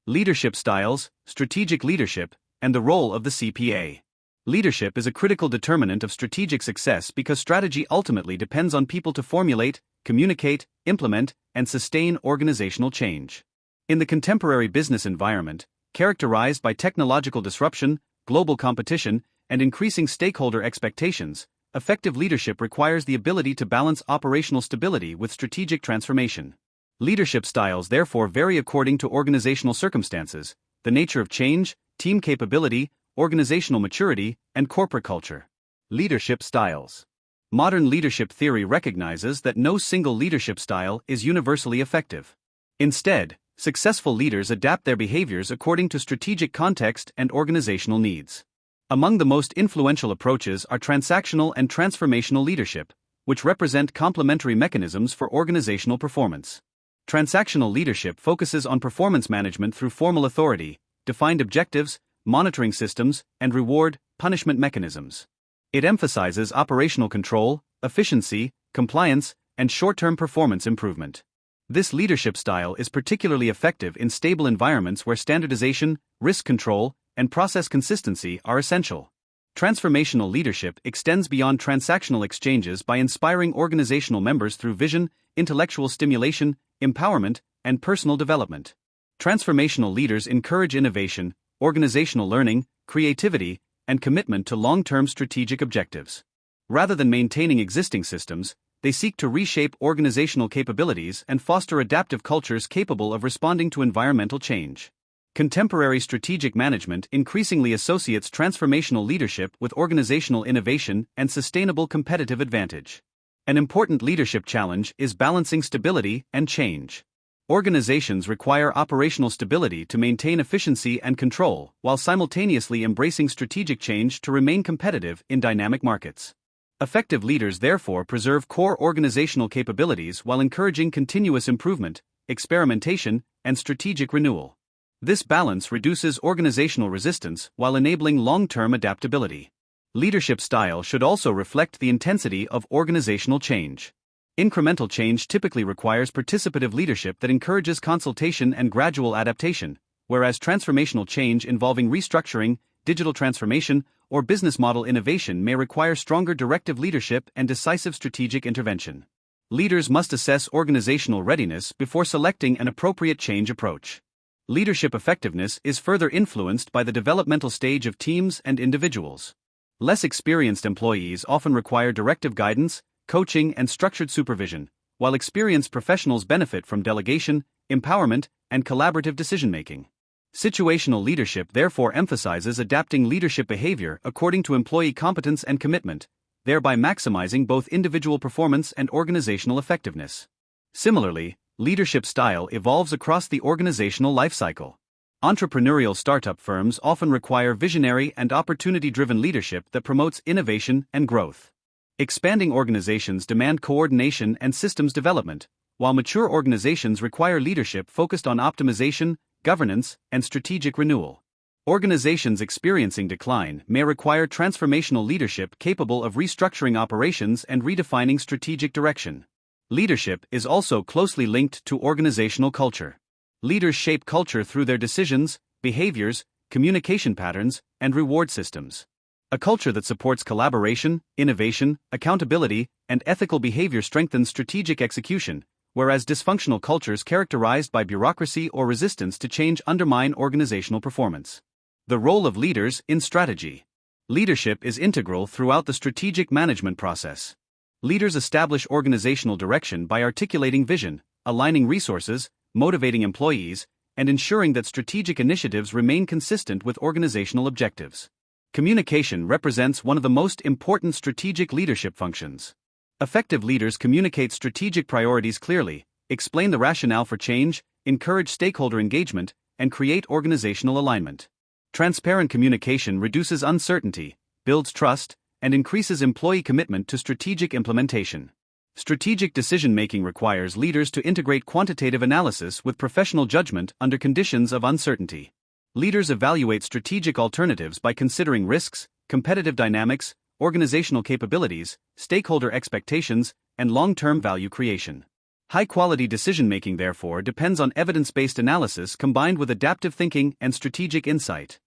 Leadership styles, strategic leadership, and the role of the CPA. Leadership is a critical determinant of strategic success because strategy ultimately depends on people to formulate, communicate, implement, and sustain organizational change. In the contemporary business environment, characterized by technological disruption, global competition, and increasing stakeholder expectations, effective leadership requires the ability to balance operational stability with strategic transformation. Leadership styles therefore vary according to organizational circumstances, the nature of change, team capability, organizational maturity, and corporate culture. Leadership styles. Modern leadership theory recognizes that no single leadership style is universally effective. Instead, successful leaders adapt their behaviors according to strategic context and organizational needs. Among the most influential approaches are transactional and transformational leadership, which represent complementary mechanisms for organizational performance. Transactional leadership focuses on performance management through formal authority, defined objectives, monitoring systems, and reward-punishment mechanisms. It emphasizes operational control, efficiency, compliance, and short-term performance improvement. This leadership style is particularly effective in stable environments where standardization, risk control, and process consistency are essential. Transformational leadership extends beyond transactional exchanges by inspiring organizational members through vision, intellectual stimulation, empowerment, and personal development. Transformational leaders encourage innovation, organizational learning, creativity, and commitment to long-term strategic objectives. Rather than maintaining existing systems, they seek to reshape organizational capabilities and foster adaptive cultures capable of responding to environmental change. Contemporary strategic management increasingly associates transformational leadership with organizational innovation and sustainable competitive advantage. An important leadership challenge is balancing stability and change. Organizations require operational stability to maintain efficiency and control, while simultaneously embracing strategic change to remain competitive in dynamic markets. Effective leaders therefore preserve core organizational capabilities while encouraging continuous improvement, experimentation, and strategic renewal. This balance reduces organizational resistance while enabling long-term adaptability. Leadership style should also reflect the intensity of organizational change. Incremental change typically requires participative leadership that encourages consultation and gradual adaptation, whereas transformational change involving restructuring, digital transformation, or business model innovation may require stronger directive leadership and decisive strategic intervention. Leaders must assess organizational readiness before selecting an appropriate change approach. Leadership effectiveness is further influenced by the developmental stage of teams and individuals. Less experienced employees often require directive guidance, coaching, and structured supervision, while experienced professionals benefit from delegation, empowerment, and collaborative decision-making. Situational leadership therefore emphasizes adapting leadership behavior according to employee competence and commitment, thereby maximizing both individual performance and organizational effectiveness. Similarly, leadership style evolves across the organizational lifecycle. Entrepreneurial startup firms often require visionary and opportunity-driven leadership that promotes innovation and growth. Expanding organizations demand coordination and systems development, while mature organizations require leadership focused on optimization, governance, and strategic renewal. Organizations experiencing decline may require transformational leadership capable of restructuring operations and redefining strategic direction. Leadership is also closely linked to organizational culture. Leaders shape culture through their decisions, behaviors, communication patterns, and reward systems. A culture that supports collaboration, innovation, accountability, and ethical behavior strengthens strategic execution, whereas dysfunctional cultures characterized by bureaucracy or resistance to change undermine organizational performance. The role of leaders in strategy. Leadership is integral throughout the strategic management process. Leaders establish organizational direction by articulating vision, aligning resources, motivating employees, and ensuring that strategic initiatives remain consistent with organizational objectives. Communication represents one of the most important strategic leadership functions. Effective leaders communicate strategic priorities clearly, explain the rationale for change, encourage stakeholder engagement, and create organizational alignment. Transparent communication reduces uncertainty, builds trust, and increases employee commitment to strategic implementation. Strategic decision-making requires leaders to integrate quantitative analysis with professional judgment under conditions of uncertainty. Leaders evaluate strategic alternatives by considering risks, competitive dynamics, organizational capabilities, stakeholder expectations, and long-term value creation. High-quality decision-making, therefore, depends on evidence-based analysis combined with adaptive thinking and strategic insight.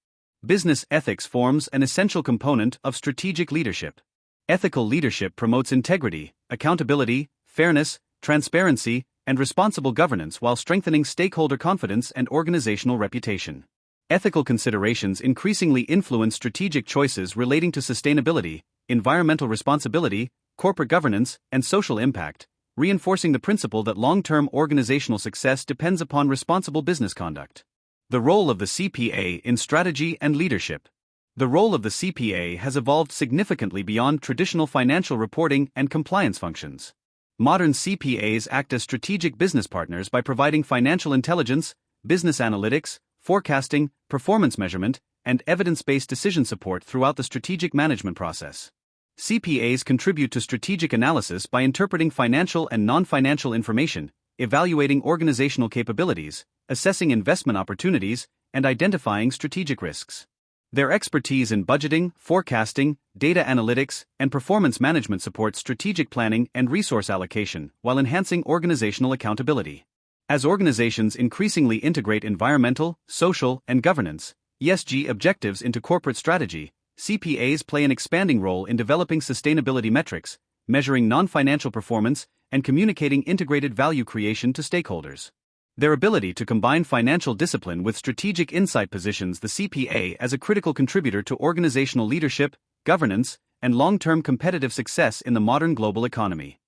Business ethics forms an essential component of strategic leadership. Ethical leadership promotes integrity, accountability, fairness, transparency, and responsible governance while strengthening stakeholder confidence and organizational reputation. Ethical considerations increasingly influence strategic choices relating to sustainability, environmental responsibility, corporate governance, and social impact, reinforcing the principle that long-term organizational success depends upon responsible business conduct. The role of the CPA in strategy and leadership. The role of the CPA has evolved significantly beyond traditional financial reporting and compliance functions. Modern CPAs act as strategic business partners by providing financial intelligence, business analytics, forecasting, performance measurement, and evidence-based decision support throughout the strategic management process. CPAs contribute to strategic analysis by interpreting financial and non-financial information, evaluating organizational capabilities, assessing investment opportunities, and identifying strategic risks. Their expertise in budgeting, forecasting, data analytics, and performance management supports strategic planning and resource allocation while enhancing organizational accountability. As organizations increasingly integrate environmental, social, and governance (ESG) objectives into corporate strategy, CPAs play an expanding role in developing sustainability metrics, measuring non-financial performance, and communicating integrated value creation to stakeholders. Their ability to combine financial discipline with strategic insight positions the CPA as a critical contributor to organizational leadership, governance, and long-term competitive success in the modern global economy.